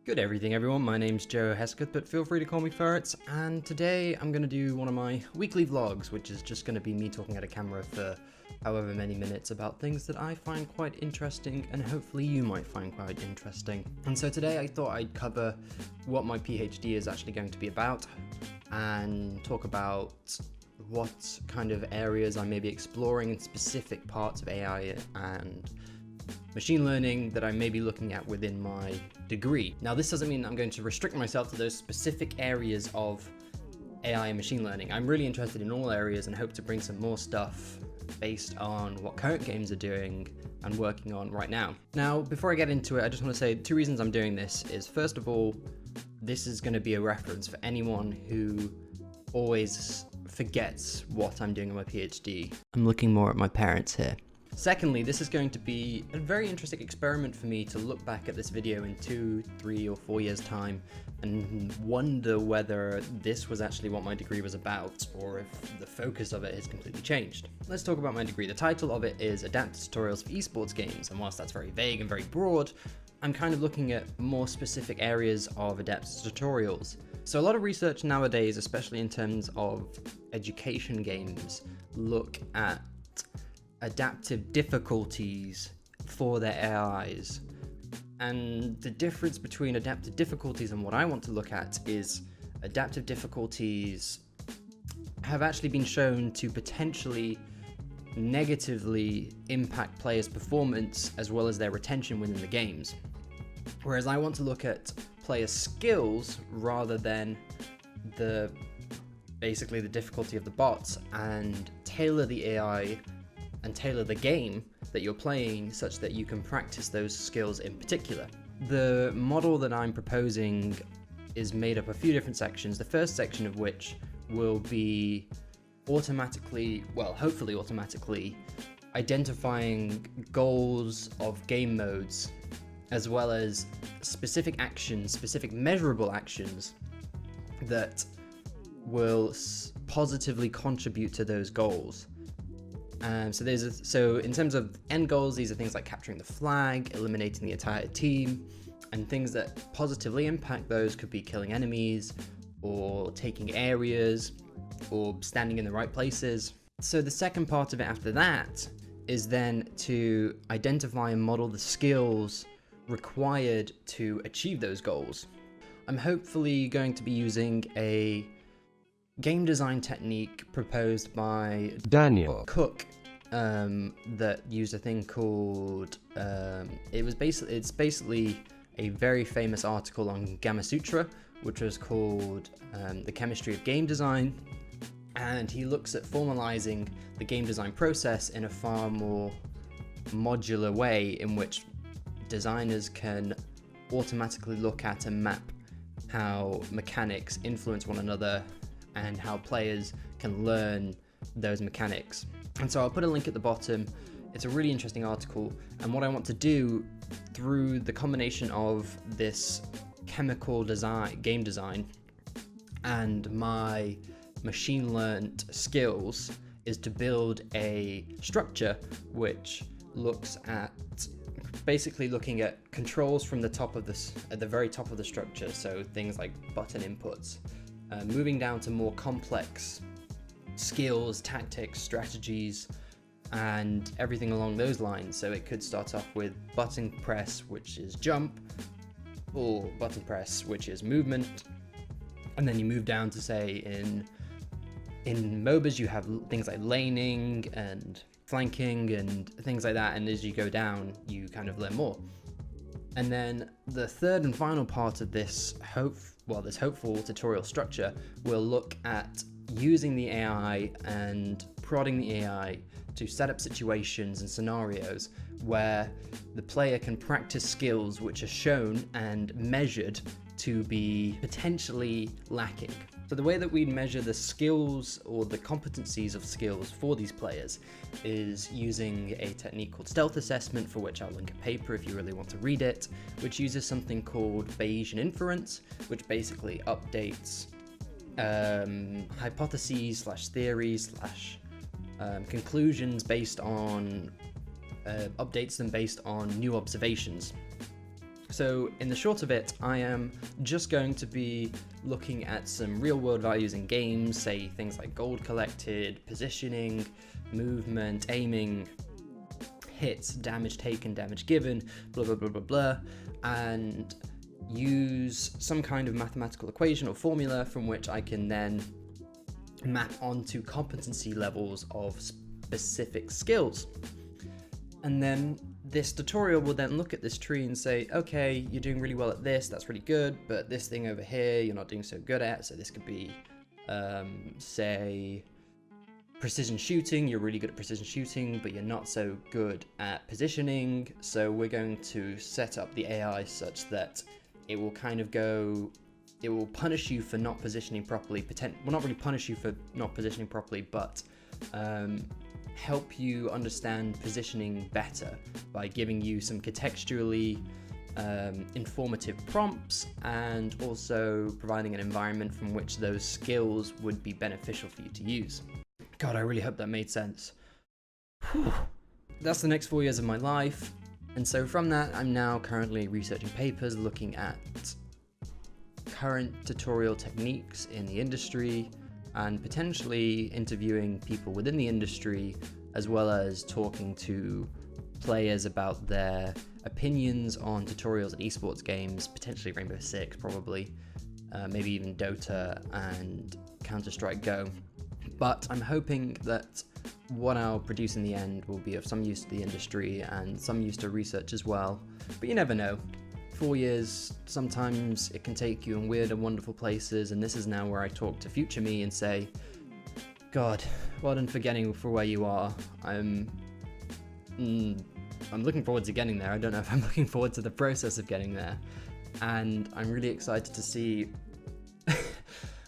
Good everything everyone, my name's Joe Hesketh, but feel free to call me Ferrets, and today I'm going to do one of my weekly vlogs, which is just going to be me talking at a camera for however many minutes about things that I find quite interesting, and hopefully you might find quite interesting. And so today I thought I'd cover what my PhD is actually going to be about, and talk about what kind of areas I may be exploring in specific parts of AI and machine learning that I may be looking at within my degree. Now, this doesn't mean I'm going to restrict myself to those specific areas of AI and machine learning. I'm really interested in all areas and hope to bring some more stuff based on what current games are doing and working on right now. Now, before I get into it, I just want to say two reasons I'm doing this is, first of all, this is going to be a reference for anyone who always forgets what I'm doing in my PhD. I'm looking more at my parents here. Secondly, this is going to be a very interesting experiment for me to look back at this video in 2, 3, or 4 years' time and wonder whether this was actually what my degree was about, or if the focus of it has completely changed. Let's talk about my degree. The title of it is Adaptive Tutorials for Esports Games, and whilst that's very vague and very broad, I'm kind of looking at more specific areas of adaptive tutorials. So a lot of research nowadays, especially in terms of education games, look at adaptive difficulties for their AIs. And the difference between adaptive difficulties and what I want to look at is adaptive difficulties have actually been shown to potentially negatively impact players' performance as well as their retention within the games. Whereas I want to look at player skills rather than basically the difficulty of the bots, and tailor the AI and tailor the game that you're playing such that you can practice those skills in particular. The model that I'm proposing is made up of a few different sections, the first section of which will be hopefully automatically identifying goals of game modes, as well as specific actions, specific measurable actions that will positively contribute to those goals. So in terms of end goals, these are things like capturing the flag, eliminating the entire team, and things that positively impact those could be killing enemies, or taking areas, or standing in the right places. So the second part of it after that is then to identify and model the skills required to achieve those goals. I'm hopefully going to be using a game design technique proposed by Daniel Cook that used a thing called it's basically a very famous article on Gamma Sutra, which was called The Chemistry of Game Design, and he looks at formalizing the game design process in a far more modular way, in which designers can automatically look at and map how mechanics influence one another and how players can learn those mechanics. And so I'll put a link at the bottom. It's a really interesting article, and what I want to do through the combination of this chemical design, game design, and my machine learned skills is to build a structure which looks at basically looking at controls from the top of this, at the very top of the structure, so things like button inputs, moving down to more complex skills, tactics, strategies, and everything along those lines. So it could start off with button press, which is jump, or button press, which is movement, and then you move down to, say, in MOBAs you have things like laning and flanking and things like that, and as you go down you kind of learn more. And then the third and final part of this hopeful tutorial structure will look at using the AI and prodding the AI to set up situations and scenarios where the player can practice skills which are shown and measured to be potentially lacking. So the way that we measure the skills or the competencies of skills for these players is using a technique called stealth assessment, for which I'll link a paper if you really want to read it, which uses something called Bayesian inference, which basically updates hypotheses / theories / conclusions based on updates them based on new observations. So in the short of it, I am just going to be looking at some real world values in games, say things like gold collected, positioning, movement, aiming, hits, damage taken, damage given, blah, blah, blah, blah, blah, and use some kind of mathematical equation or formula from which I can then map onto competency levels of specific skills. And then this tutorial will then look at this tree and say, okay, you're doing really well at this, that's really good, but this thing over here you're not doing so good at. So this could be, say, precision shooting. You're really good at precision shooting, but you're not so good at positioning. So we're going to set up the AI such that it will kind of go, it will punish you for not positioning properly, well, not really punish you for not positioning properly, but help you understand positioning better by giving you some contextually informative prompts, and also providing an environment from which those skills would be beneficial for you to use. God, I really hope that made sense. Whew. That's the next 4 years of my life, and so from that I'm now currently researching papers looking at current tutorial techniques in the industry, and potentially interviewing people within the industry, as well as talking to players about their opinions on tutorials and esports games, potentially Rainbow Six probably, maybe even Dota and Counter-Strike Go. But I'm hoping that what I'll produce in the end will be of some use to the industry and some use to research as well. But you never know. 4 years, sometimes it can take you in weird and wonderful places, and this is now where I talk to future me and say, God, well done for getting for where you are. I'm looking forward to getting there. I don't know if I'm looking forward to the process of getting there. And I'm really excited to see,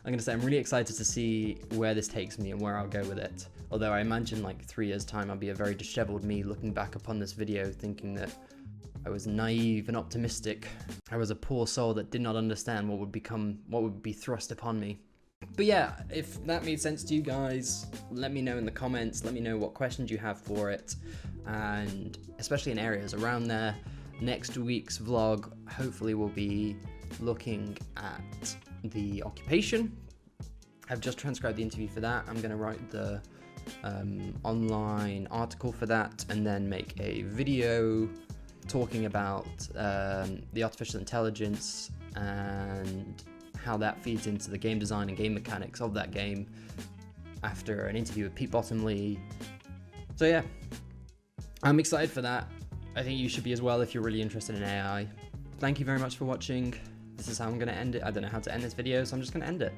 I'm really excited to see where this takes me and where I'll go with it. Although I imagine like 3 years time, I'll be a very disheveled me looking back upon this video thinking that I was naive and optimistic. I was a poor soul that did not understand what would be thrust upon me. But yeah, if that made sense to you guys, let me know in the comments. Let me know what questions you have for it, and especially in areas around there. Next week's vlog hopefully will be looking at the occupation. I've just transcribed the interview for that. I'm going to write the online article for that, and then make a video talking about the artificial intelligence and how that feeds into the game design and game mechanics of that game after an interview with Pete Bottomley. So yeah, I'm excited for that. I think you should be as well if you're really interested in AI. Thank you very much for watching. This is how I'm going to end it. I don't know how to end this video, so I'm just going to end it.